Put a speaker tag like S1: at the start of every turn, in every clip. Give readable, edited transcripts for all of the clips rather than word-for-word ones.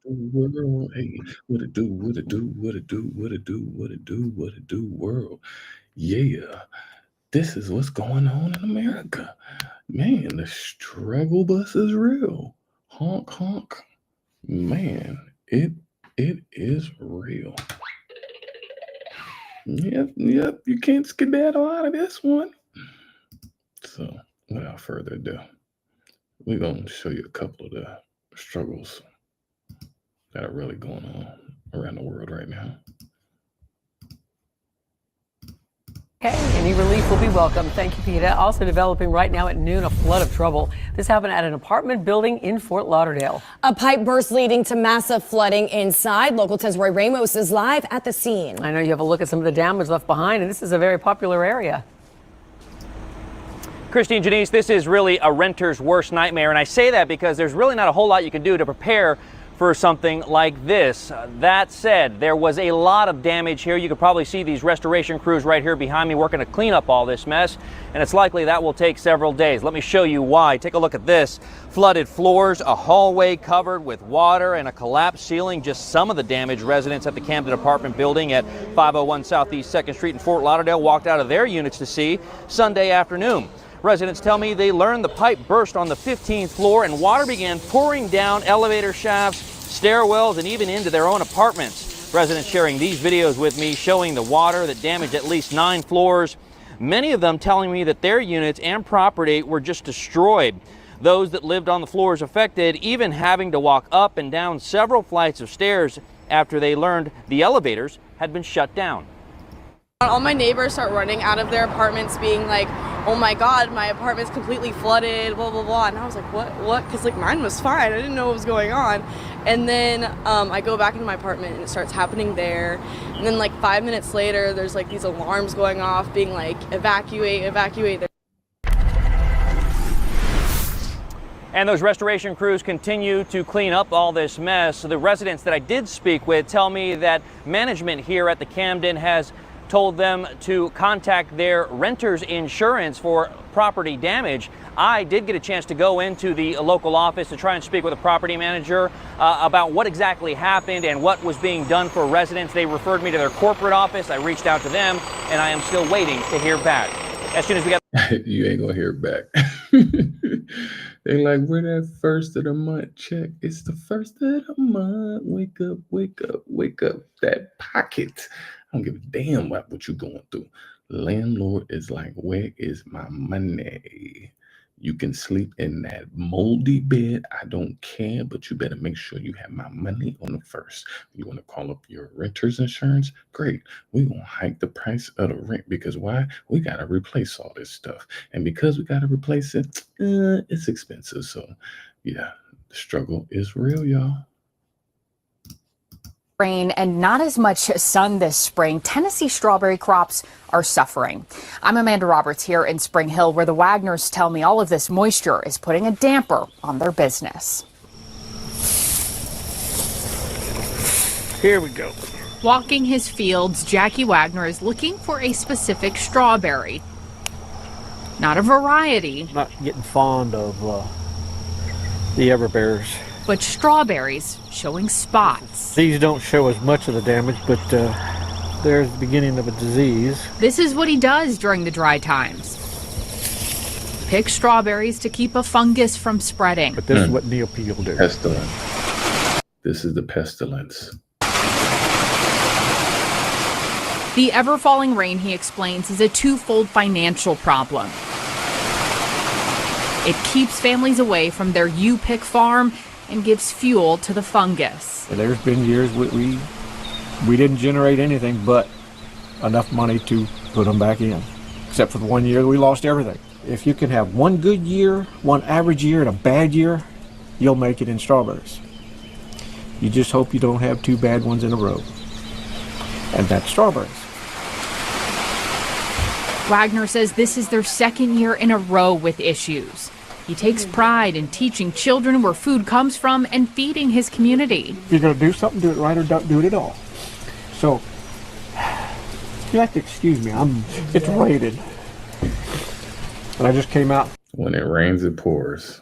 S1: do world? Hey, what it do? What it do? What it do? What it do? What it do? What it do? World. Yeah, this is what's going on in America. Man, the struggle bus is real. Honk honk. Man, it is real. Yep. You can't skedaddle out of this one. So, without further ado, we're gonna show you a couple of the struggles that are really going on around the world right now.
S2: Okay, any relief will be welcome. Thank you, Peter. Also developing right now at noon, a flood of trouble. This happened at an apartment building in Fort Lauderdale.
S3: A pipe burst leading to massive flooding inside. Local 10's Roy Ramos is live at the scene.
S2: I know you have a look at some of the damage left behind, and this is a very popular area.
S4: Christine, Janice, this is really a renter's worst nightmare, and I say that because there's really not a whole lot you can do to prepare for something like this. That said, there was a lot of damage here. You can probably see these restoration crews right here behind me working to clean up all this mess, and it's likely that will take several days. Let me show you why. Take a look at this. Flooded floors, a hallway covered with water, and a collapsed ceiling. Just some of the damage. Residents at the Camden apartment building at 501 Southeast 2nd Street in Fort Lauderdale walked out of their units to see Sunday afternoon. Residents tell me they learned the pipe burst on the 15th floor and water began pouring down elevator shafts, stairwells, and even into their own apartments. Residents sharing these videos with me showing the water that damaged at least 9 floors. Many of them telling me that their units and property were just destroyed. Those that lived on the floors affected even having to walk up and down several flights of stairs after they learned the elevators had been shut down.
S5: All my neighbors start running out of their apartments being like, oh my God, my apartment's completely flooded, blah, blah, blah. And I was like, what? Because like mine was fine. I didn't know what was going on. And then I go back into my apartment and it starts happening there. And then like 5 minutes later, there's like these alarms going off being like, evacuate, evacuate.
S4: And those restoration crews continue to clean up all this mess. The residents that I did speak with tell me that management here at the Camden has told them to contact their renter's insurance for property damage. I did get a chance to go into the local office to try and speak with a property manager about what exactly happened and what was being done for residents. They referred me to their corporate office. I reached out to them, and I am still waiting to hear back. As soon as we got...
S1: You ain't gonna hear back. They like, we're that first of the month check. It's the first of the month. Wake up, wake up, wake up. That pocket. I don't give a damn about what you're going through. Landlord is like, where is my money? You can sleep in that moldy bed. I don't care, but you better make sure you have my money on the first. You want to call up your renter's insurance? Great. We're going to hike the price of the rent because why? We got to replace all this stuff. And because we got to replace it, it's expensive. So, yeah, the struggle is real, y'all.
S6: Rain and not as much sun this spring, Tennessee strawberry crops are suffering. I'm Amanda Roberts here in Spring Hill, where the Wagners tell me all of this moisture is putting a damper on their business.
S7: Here we go.
S8: Walking his fields, Jackie Wagner is looking for a specific strawberry. Not a variety.
S7: Not getting fond of the everbears.
S8: But strawberries showing spots.
S7: These don't show as much of the damage, but there's the beginning of a disease.
S8: This is what he does during the dry times. Pick strawberries to keep a fungus from spreading.
S7: But this is what Neil Peel do.
S1: Pestilence. This is the pestilence.
S8: The ever-falling rain, he explains, is a twofold financial problem. It keeps families away from their U-Pick farm and gives fuel to the fungus.
S7: There's been years we didn't generate anything but enough money to put them back in. Except for the 1 year we lost everything. If you can have one good year, one average year, and a bad year, you'll make it in strawberries. You just hope you don't have 2 bad ones in a row. And that's strawberries.
S8: Wagner says this is their 2nd year in a row with issues. He takes pride in teaching children where food comes from and feeding his community.
S7: If you're going to do something, do it right or don't do it at all. So, you have to excuse me, it's rated. And I just came out.
S1: When it rains, it pours.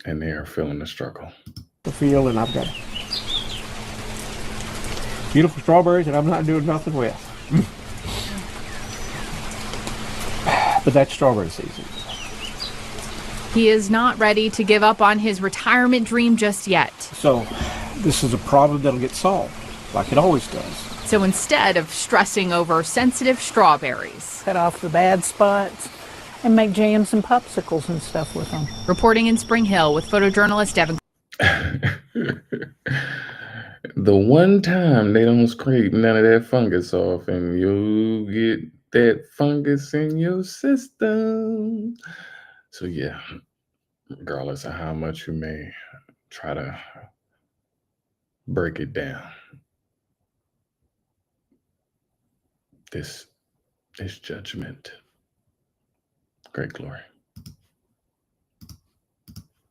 S1: And they are feeling the struggle.
S7: the field, and I've got beautiful strawberries that I'm not doing nothing with. But that's strawberry season.
S8: He is not ready to give up on his retirement dream just yet.
S7: So this is a problem that'll get solved, like it always does.
S8: So instead of stressing over sensitive strawberries,
S9: cut off the bad spots and make jams and popsicles and stuff with them.
S8: Reporting in Spring Hill with photojournalist Devin.
S1: The one time they don't scrape none of that fungus off, and you get that fungus in your system. So yeah, regardless of how much you may try to break it down, this is judgment. Great glory.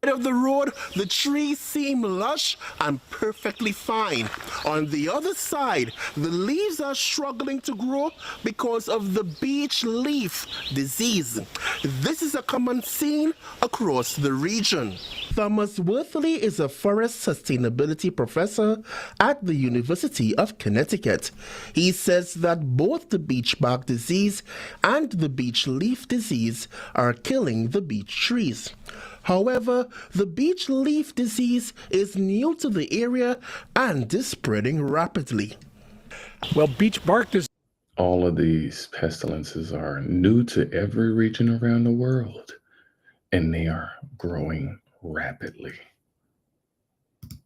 S10: Of the road, the trees seem lush and perfectly fine. On the other side, the leaves are struggling to grow because of the beech leaf disease. This is a common scene across the region. Thomas Worthley is a forest sustainability professor at the University of Connecticut. He says that both the beech bark disease and the beech leaf disease are killing the beech trees. However, the beech leaf disease is new to the area and is spreading rapidly.
S11: Well, beech bark disease.
S1: All of these pestilences are new to every region around the world, and they are growing rapidly.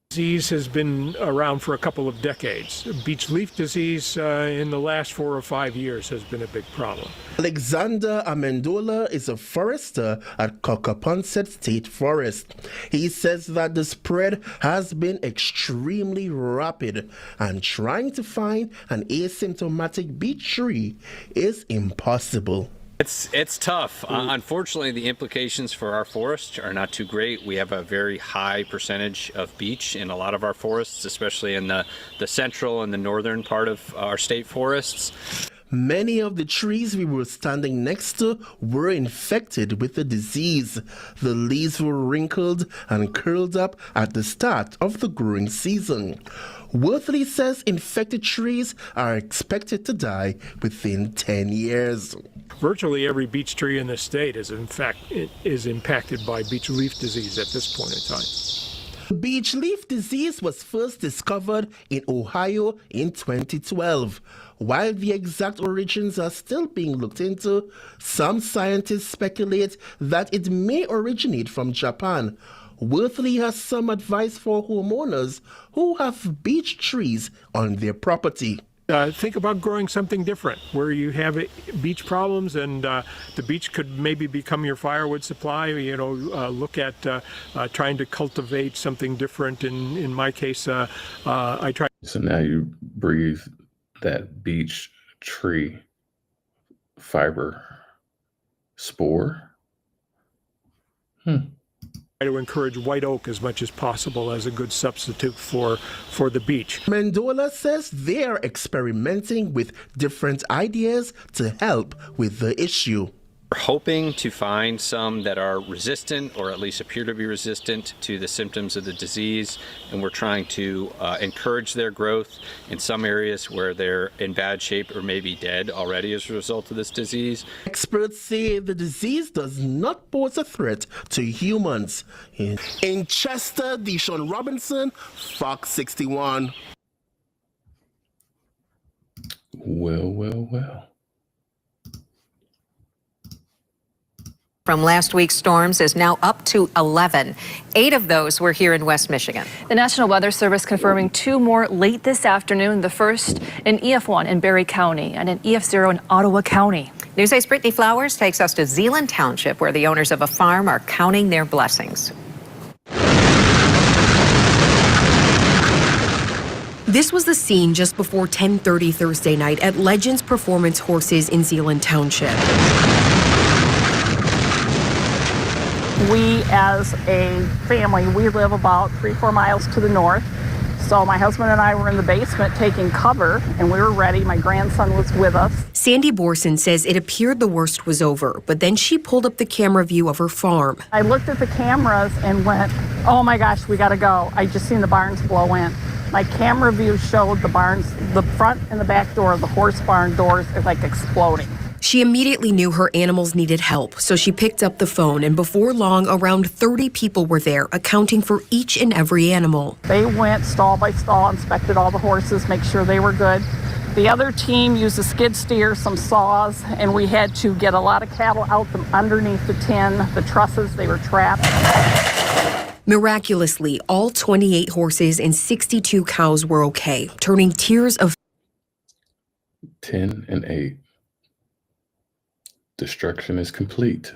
S11: Disease has been around for a couple of decades. Beech leaf disease in the last 4 or 5 years has been a big problem.
S10: Alexander Amendola is a forester at Cocaponset State Forest. He says that the spread has been extremely rapid, and trying to find an asymptomatic beech tree is impossible.
S12: It's tough. Unfortunately, the implications for our forests are not too great. We have a very high percentage of beech in a lot of our forests, especially in the central and the northern part of our state forests.
S10: Many of the trees we were standing next to were infected with the disease. The leaves were wrinkled and curled up at the start of the growing season. Worthley says infected trees are expected to die within 10 years.
S11: Virtually every beech tree in the state is impacted by beech leaf disease at this point in time.
S10: Beech leaf disease was first discovered in Ohio in 2012. While the exact origins are still being looked into, some scientists speculate that it may originate from Japan. Worthley has some advice for homeowners who have beech trees on their property.
S11: Think about growing something different where you have beech problems, and the beech could maybe become your firewood supply. Look at trying to cultivate something different. In my case, I try.
S1: So now you breathe that beech tree fiber spore.
S11: To encourage white oak as much as possible as a good substitute for the beech.
S10: Mendola says they are experimenting with different ideas to help with the issue.
S12: We're hoping to find some that are resistant, or at least appear to be resistant to the symptoms of the disease, and we're trying to encourage their growth in some areas where they're in bad shape or maybe dead already as a result of this disease.
S10: Experts say the disease does not pose a threat to humans. In Chester, Deshaun Robinson, Fox 61.
S1: Well.
S13: From last week's storms is now up to 11. 8 of those were here in West Michigan.
S14: The National Weather Service confirming 2 more late this afternoon. The first in EF1 in Barry County and in EF0 in Ottawa County.
S13: News 8's Brittany Flowers takes us to Zeeland Township, where the owners of a farm are counting their blessings.
S15: This was the scene just before 10:30 Thursday night at Legends Performance Horses in Zeeland Township.
S9: We, as a family, we live about 3-4 miles to the north. So my husband and I were in the basement taking cover, and we were ready. My grandson was with us.
S15: Sandy Borson says it appeared the worst was over, but then she pulled up the camera view of her farm.
S9: I looked at the cameras and went, oh my gosh, we gotta go. I just seen the barns blow in. My camera view showed the barns, the front and the back door of the horse barn doors are like exploding.
S15: She immediately knew her animals needed help, so she picked up the phone, and before long, around 30 people were there, accounting for each and every animal.
S9: They went stall by stall, inspected all the horses, make sure they were good. The other team used a skid steer, some saws, and we had to get a lot of cattle out from underneath the tin, the trusses, they were trapped.
S15: Miraculously, all 28 horses and 62 cows were okay, turning tears of
S1: 10 and 8. Destruction is complete.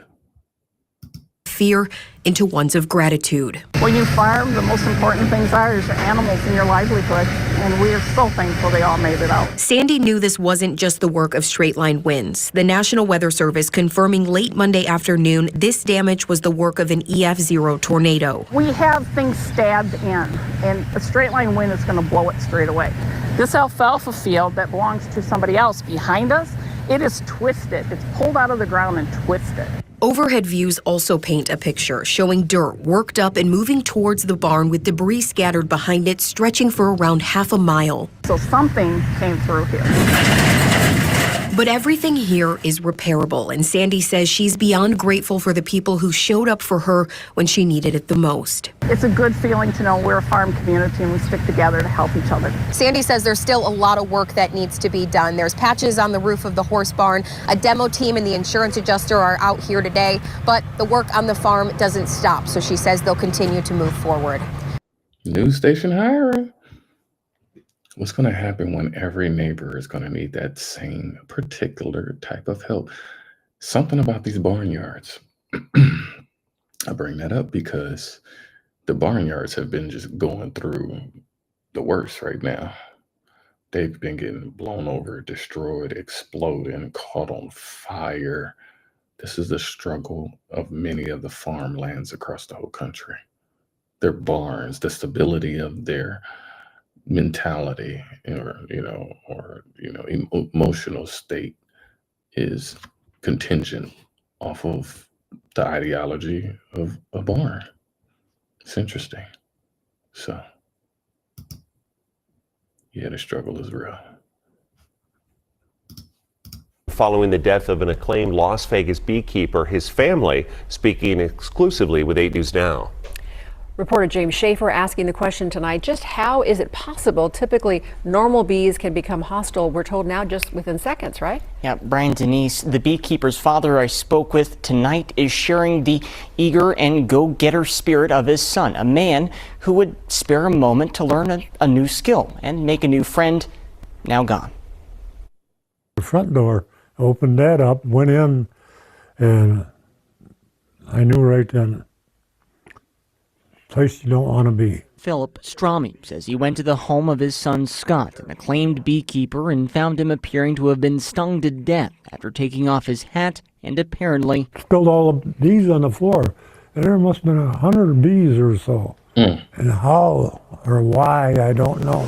S15: fear into ones of gratitude.
S9: When you farm, the most important things are your animals and your livelihood, and we are so thankful they all made it out.
S15: Sandy knew this wasn't just the work of straight-line winds. The National Weather Service confirming late Monday afternoon this damage was the work of an EF0 tornado.
S9: We have things stabbed in, and a straight-line wind is going to blow it straight away. This alfalfa field that belongs to somebody else behind us, it is twisted. It's pulled out of the ground and twisted.
S15: Overhead views also paint a picture showing dirt worked up and moving towards the barn with debris scattered behind it, stretching for around half a mile.
S9: So something came through here.
S15: But everything here is repairable, and Sandy says she's beyond grateful for the people who showed up for her when she needed it the most.
S9: It's a good feeling to know we're a farm community and we stick together to help each other.
S16: Sandy says there's still a lot of work that needs to be done. There's patches on the roof of the horse barn. A demo team and the insurance adjuster are out here today, but the work on the farm doesn't stop. So she says they'll continue to move forward.
S1: News station hiring. What's going to happen when every neighbor is going to need that same particular type of help? Something about these barnyards. I bring that up because the barnyards have been just going through the worst right now. They've been getting blown over, destroyed, exploding, caught on fire. This is the struggle of many of the farmlands across the whole country. Their barns, the stability of their mentality or emotional state is contingent off of the ideology of a barn. It's interesting. So yeah, the struggle is real.
S17: Following the death of an acclaimed Las Vegas beekeeper, his family speaking exclusively with 8 News Now.
S2: Reporter James Schaefer asking the question tonight, just how is it possible typically normal bees can become hostile, we're told now, just within seconds, right?
S18: Yeah, Brian Denise, the beekeeper's father I spoke with tonight, is sharing the eager and go-getter spirit of his son, a man who would spare a moment to learn a new skill and make a new friend, now gone.
S19: The front door, opened that up, went in, and I knew right then, place you don't want to be.
S18: Philip Strami says he went to the home of his son Scott, an acclaimed beekeeper, and found him appearing to have been stung to death after taking off his hat and apparently
S19: spilled all the bees on the floor. And there must have been 100 bees or so. And how or why, I don't know.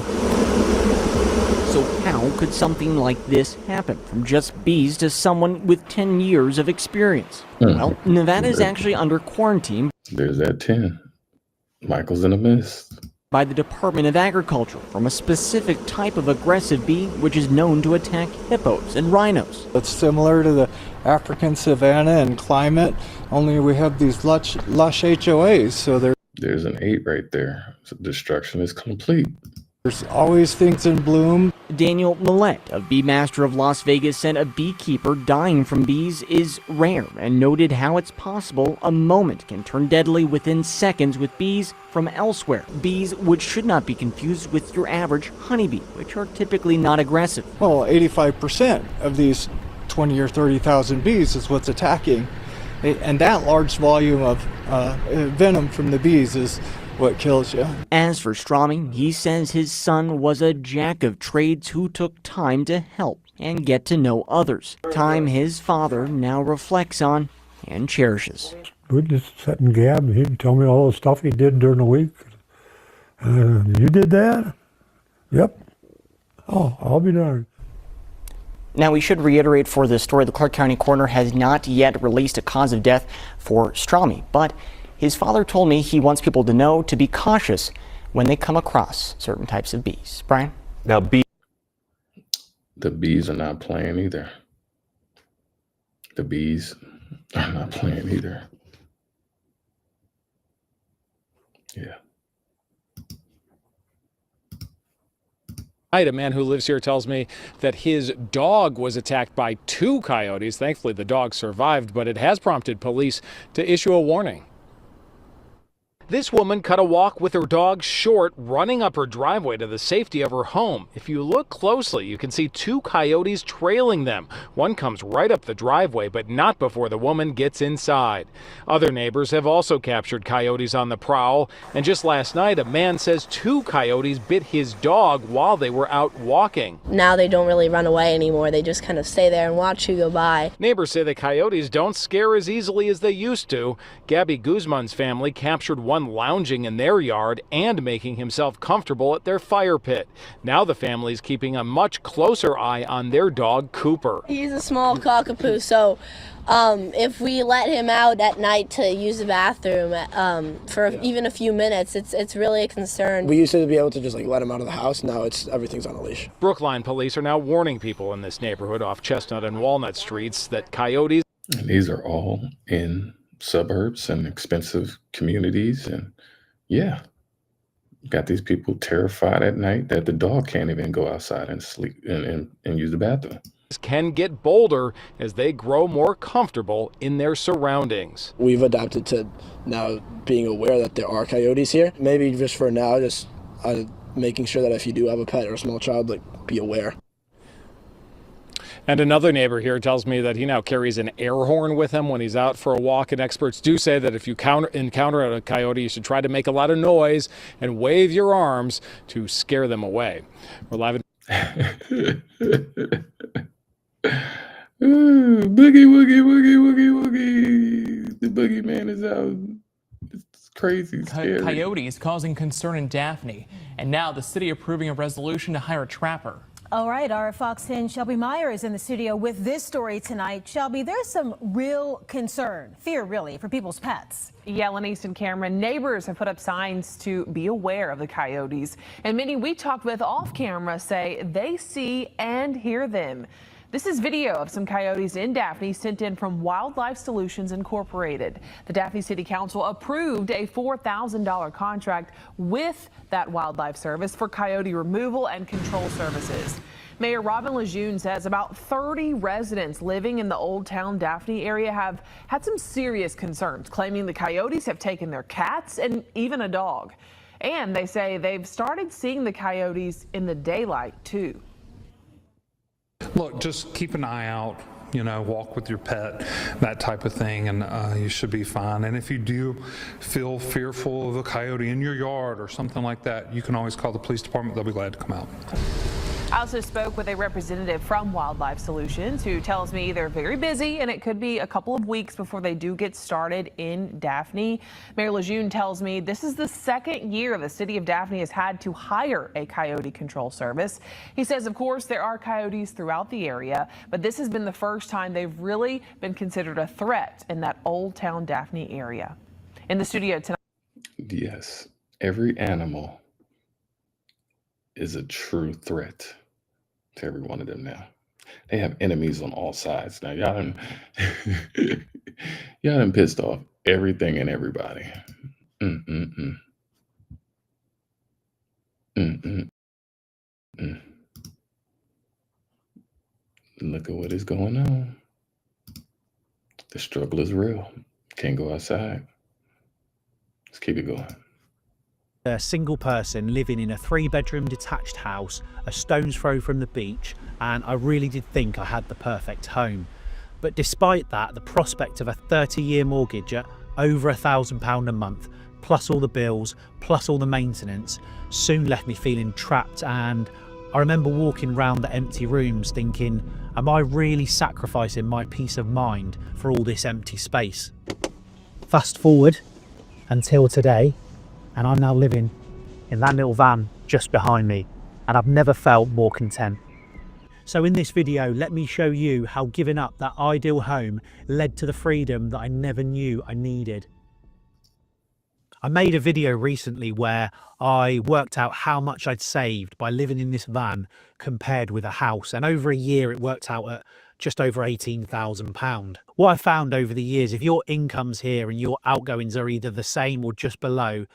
S18: So how could something like this happen from just bees to someone with 10 years of experience? Well, Nevada is actually under quarantine.
S1: There's that 10. Michael's in a mist.
S18: By the Department of Agriculture from a specific type of aggressive bee which is known to attack hippos and rhinos.
S20: It's similar to the African savanna and climate, only we have these lush HOAs, so
S1: there's an 8 right there. So destruction is complete.
S20: There's always things in bloom.
S18: Daniel Millette of Bee Master of Las Vegas said a beekeeper dying from bees is rare and noted how it's possible a moment can turn deadly within seconds with bees from elsewhere. Bees which should not be confused with your average honeybee, which are typically not aggressive.
S20: Well, 85% of these 20 or 30,000 bees is what's attacking. And that large volume of venom from the bees is what kills you.
S18: As for Strami, he says his son was a jack of trades who took time to help and get to know others. Time his father now reflects on and cherishes.
S19: We'd just sit and gab. He'd tell me all the stuff he did during the week. You did that? Yep. Oh, I'll be darned.
S18: Now, we should reiterate for this story, the Clark County coroner has not yet released a cause of death for Strami, but his father told me he wants people to know to be cautious when they come across certain types of bees. Brian?
S17: Now,
S1: The bees are not playing either. The bees are not playing either. Yeah.
S21: A man who lives here tells me that his dog was attacked by 2 coyotes. Thankfully, the dog survived, but it has prompted police to issue a warning. This woman cut a walk with her dog short, running up her driveway to the safety of her home. If you look closely, you can see 2 coyotes trailing them. One comes right up the driveway, but not before the woman gets inside. Other neighbors have also captured coyotes on the prowl, and just last night, a man says 2 coyotes bit his dog while they were out walking.
S22: Now they don't really run away anymore. They just kind of stay there and watch you go by.
S21: Neighbors say the coyotes don't scare as easily as they used to. Gabby Guzman's family captured one lounging in their yard and making himself comfortable at their fire pit. Now the family's keeping a much closer eye on their dog, Cooper.
S22: He's a small cockapoo, so if we let him out at night to use the bathroom for even a few minutes, it's really a concern.
S23: We used to be able to just let him out of the house. Now everything's on a leash.
S21: Brookline police are now warning people in this neighborhood off Chestnut and Walnut Streets that coyotes.
S1: And these are all in suburbs and expensive communities. And yeah, got these people terrified at night that the dog can't even go outside and sleep and use the bathroom.
S21: Can get bolder as they grow more comfortable in their surroundings.
S23: We've adapted to now being aware that there are coyotes here. Maybe just for now, just making sure that if you do have a pet or a small child, be aware.
S21: And another neighbor here tells me that he now carries an air horn with him when he's out for a walk, and experts do say that if you encounter a coyote, you should try to make a lot of noise and wave your arms to scare them away. We're live in
S1: Ooh, boogie, woogie, woogie, woogie, woogie. The boogeyman is out. It's crazy, scary.
S24: Coyotes causing concern in Daphne, and now the city approving a resolution to hire a trapper.
S25: All right, our Fox 10 Shelby Meyer is in the studio with this story tonight. Shelby, there's some real concern, fear really, for people's pets.
S26: Yeah, Lenise and Cameron, neighbors have put up signs to be aware of the coyotes. And many we talked with off camera say they see and hear them. This is video of some coyotes in Daphne sent in from Wildlife Solutions Incorporated. The Daphne City Council approved a $4,000 contract with that wildlife service for coyote removal and control services. Mayor Robin Lejeune says about 30 residents living in the Old Town Daphne area have had some serious concerns, claiming the coyotes have taken their cats and even a dog. And they say they've started seeing the coyotes in the daylight too.
S27: Look, just keep an eye out, walk with your pet, that type of thing, and you should be fine. And if you do feel fearful of a coyote in your yard or something like that, you can always call the police department. They'll be glad to come out.
S26: I also spoke with a representative from Wildlife Solutions who tells me they're very busy and it could be a couple of weeks before they do get started in Daphne. Mayor Lejeune tells me this is the second year the city of Daphne has had to hire a coyote control service. He says, of course, there are coyotes throughout the area, but this has been the first time they've really been considered a threat in that Old Town Daphne area. In the studio tonight.
S1: Yes, every animal is a true threat to every one of them now. They have enemies on all sides. Now, y'all done pissed off everything and everybody. Look at what is going on. The struggle is real. Can't go outside. Let's keep it going.
S28: A single person living in a 3-bedroom detached house, a stone's throw from the beach, and I really did think I had the perfect home. But despite that, the prospect of a 30-year mortgage at over £1,000 a month, plus all the bills, plus all the maintenance, soon left me feeling trapped. And I remember walking round the empty rooms thinking, am I really sacrificing my peace of mind for all this empty space? Fast forward until today, and I'm now living in that little van just behind me, and I've never felt more content. So in this video, let me show you how giving up that ideal home led to the freedom that I never knew I needed. I made a video recently where I worked out how much I'd saved by living in this van compared with a house, and over a year it worked out at just over £18,000. What I found over the years, if your income's here and your outgoings are either the same or just below,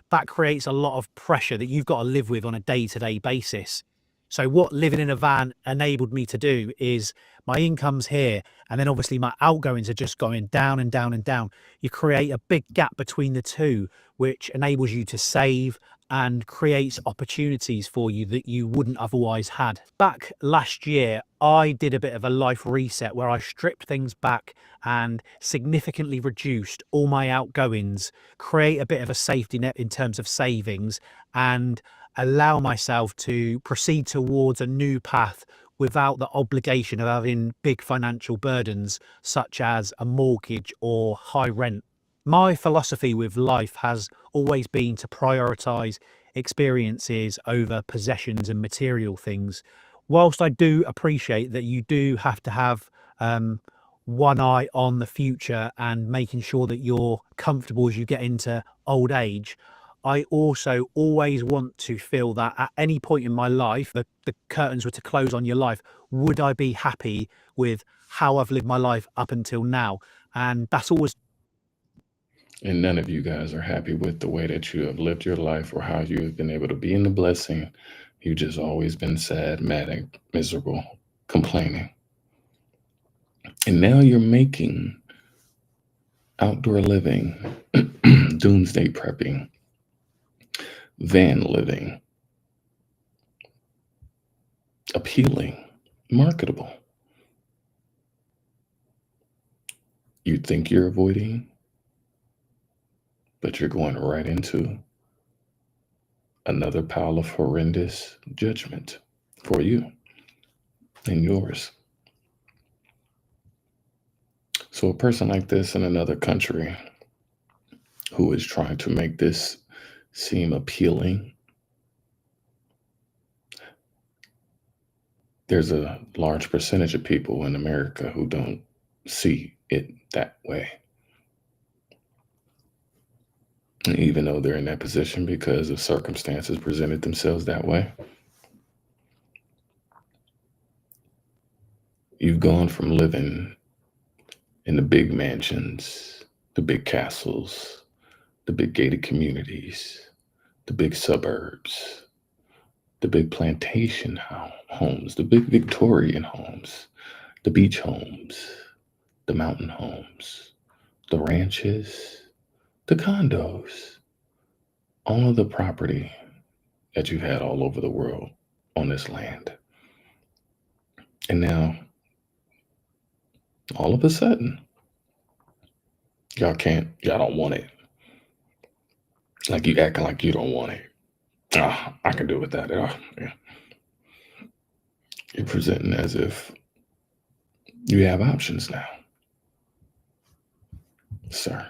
S28: that creates a lot of pressure that you've got to live with on a day-to-day basis. So what living in a van enabled me to do is my income's here, and then obviously my outgoings are just going down and down and down. You create a big gap between the two, which enables you to save and creates opportunities for you that you wouldn't otherwise had. Back last year, I did a bit of a life reset where I stripped things back and significantly reduced all my outgoings, create a bit of a safety net in terms of savings, and allow myself to proceed towards a new path without the obligation of having big financial burdens such as a mortgage or high rent. My philosophy with life has always been to prioritize experiences over possessions and material things. Whilst I do appreciate that you do have to have one eye on the future and making sure that you're comfortable as you get into old age, I also always want to feel that at any point in my life, the curtains were to close on your life, would I be happy with how I've lived my life up until now? And that's always...
S1: And none of you guys are happy with the way that you have lived your life or how you have been able to be in the blessing. You've just always been sad, mad, and miserable, complaining. And now you're making outdoor living, doomsday prepping, van living appealing, marketable. You think you're avoiding, but you're going right into another pile of horrendous judgment for you and yours. So a person like this in another country who is trying to make this seem appealing, there's a large percentage of people in America who don't see it that way. And even though they're in that position because of circumstances presented themselves that way, you've gone from living in the big mansions, the big castles, the big gated communities, the big suburbs, the big plantation homes, the big Victorian homes, the beach homes, the mountain homes, the ranches, the condos, all of the property that you've had all over the world on this land. And now, all of a sudden, y'all don't want it. Like you acting like you don't want it. I can do without it. Yeah. You're presenting as if you have options now. Sir,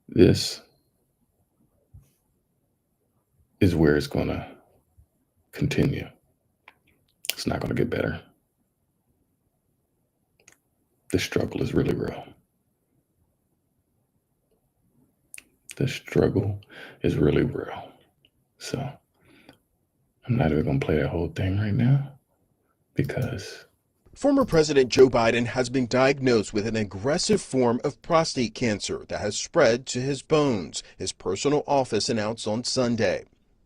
S1: this is where it's going to continue. It's not going to get better. The struggle is really real. The struggle is really real. So I'm not even going to play that whole thing right now because...
S3: Former President Joe Biden has been diagnosed with an aggressive form of prostate cancer that has spread to his bones, his personal office announced on Sunday.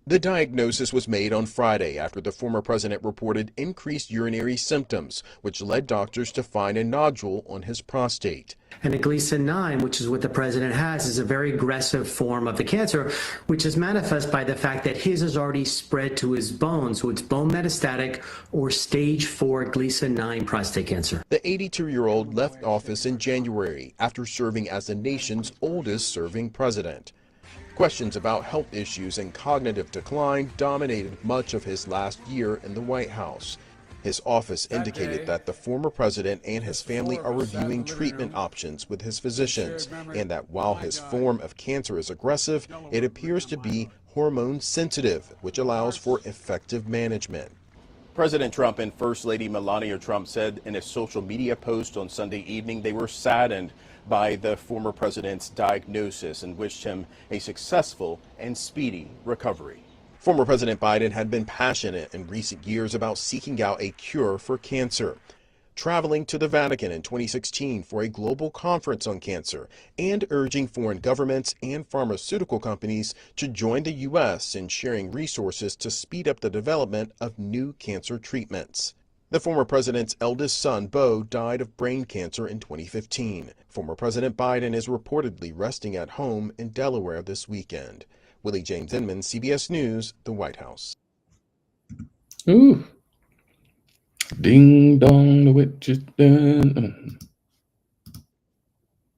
S3: The diagnosis was made on Friday after the former president reported increased urinary symptoms, which led doctors to find a nodule on his prostate.
S4: And a Gleason 9, which is what the president has, is a very aggressive form of the cancer, which is manifest by the fact that his has already spread to his bones, so it's bone metastatic or stage 4 Gleason 9 prostate cancer.
S3: The 82-year-old left office in January after serving as the nation's oldest serving president. Questions about health issues and cognitive decline dominated much of his last year in the White House. His office indicated that the former president and his family are reviewing treatment options with his physicians, and that while his form of cancer is aggressive, it appears to be hormone sensitive, which allows for effective management. President Trump and First Lady Melania Trump said in a social media post on Sunday evening they were saddened by the former president's diagnosis and wished him a successful and speedy recovery. Former President Biden had been passionate in recent years about seeking out a cure for cancer, traveling to the Vatican in 2016 for a global conference on cancer and urging foreign governments and pharmaceutical companies to join the U.S. in sharing resources to speed up the development of new cancer treatments. The former president's eldest son, Beau, died of brain cancer in 2015. Former President Biden is reportedly resting at home in Delaware this weekend. Willie James Inman, CBS News, the White House.
S1: Ooh. Ding dong, the witch is done.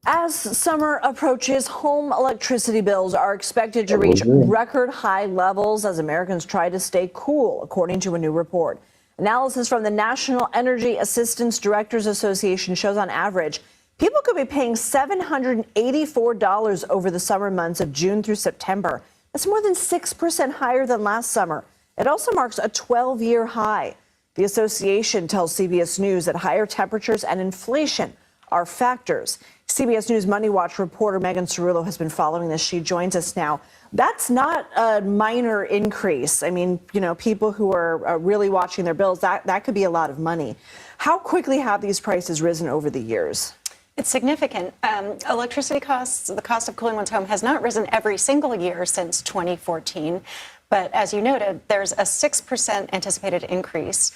S5: As summer approaches, home electricity bills are expected to reach record high levels as Americans try to stay cool, according to a new report. Analysis from the National Energy Assistance Directors Association shows on average, people could be paying $784 over the summer months of June through September. That's more than 6% higher than last summer. It also marks a 12-year high. The association tells CBS News that higher temperatures and inflation are factors. CBS News Money Watch reporter Megan Cerullo has been following this. She joins us now. That's not a minor increase. I mean, you know, people who are really watching their bills, that could be a lot of money. How quickly have these prices risen over the years?
S6: It's significant. Electricity costs, the cost of cooling one's home has not risen every single year since 2014. But as you noted, there's a 6% anticipated increase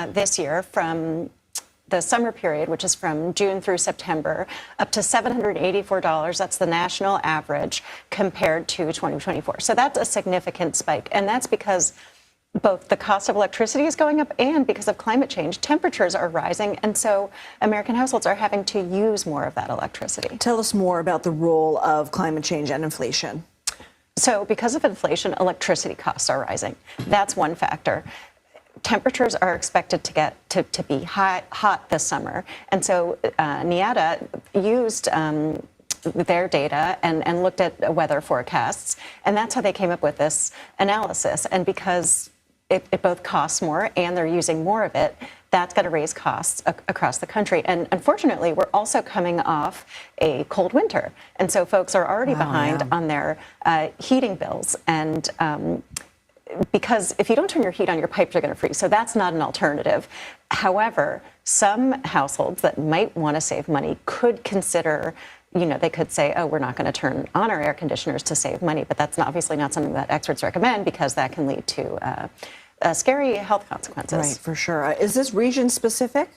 S6: this year from the summer period, which is from June through September, up to $784. That's the national average compared to 2024. So that's a significant spike. And that's because both the cost of electricity is going up and because of climate change, temperatures are rising. And so American households are having to use more of that electricity.
S5: Tell us more about the role of climate change and inflation.
S6: So because of inflation, electricity costs are rising. That's one factor. Temperatures are expected to get to be hot this summer. And so NIATA used their data and looked at weather forecasts. And that's how they came up with this analysis. And because it both costs more and they're using more of it, that's going to raise costs across the country. And unfortunately, we're also coming off a cold winter. And so folks are already behind on their heating bills. And because if you don't turn your heat on, your pipes are going to freeze. So that's not an alternative. However, some households that might want to save money could consider, you know, they could say, oh, we're not going to turn on our air conditioners to save money. But that's obviously not something that experts recommend because that can lead to scary health consequences.
S5: Right, for sure. Is this region specific?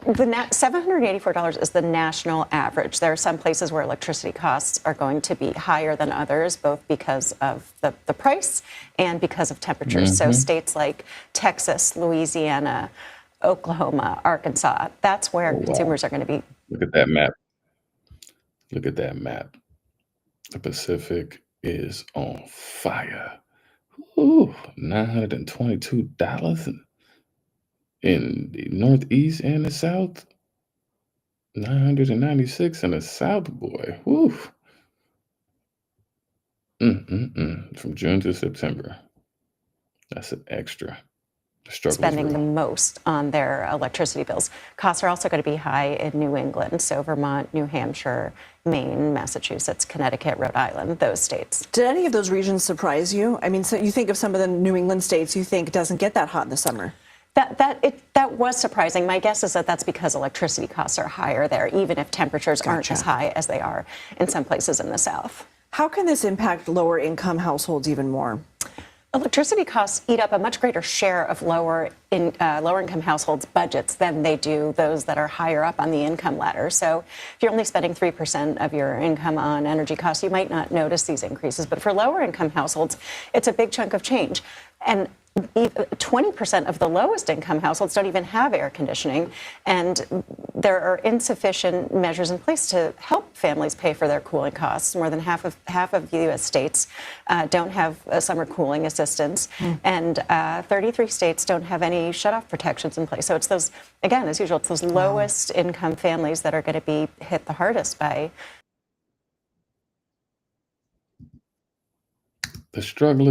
S6: The $784 is the national average. There are some places where electricity costs are going to be higher than others, both because of the price and because of temperatures. So states like Texas, Louisiana, Oklahoma, Arkansas, that's where consumers are going to be.
S1: Look at that map. Look at that map. The Pacific is on fire. Ooh, $922 in the Northeast and the South. $996 in the South, boy. Woo. From June to September. That's an extra.
S6: Spending the most on their electricity bills. Costs are also going to be high in New England, so Vermont, New Hampshire, Maine, Massachusetts, Connecticut, Rhode Island, those states.
S5: Did any of those regions surprise you? I mean, so you think of some of the New England states you think it doesn't get that hot in the summer.
S6: That was surprising. My guess is that that's because electricity costs are higher there, even if temperatures aren't as high as they are in some places in the South.
S5: How can this impact lower income households even more?
S6: Electricity costs eat up a much greater share of lower income households' budgets than they do those that are higher up on the income ladder. So if you're only spending 3% of your income on energy costs, you might not notice these increases. But for lower income households, it's a big chunk of change. And 20% of the lowest income households don't even have air conditioning, and there are insufficient measures in place to help families pay for their cooling costs. More than half of U.S. states don't have summer cooling assistance, and 33 states don't have any shutoff protections in place. So it's those, again, as usual, it's those lowest income families that are going to be hit the hardest by.
S1: The struggle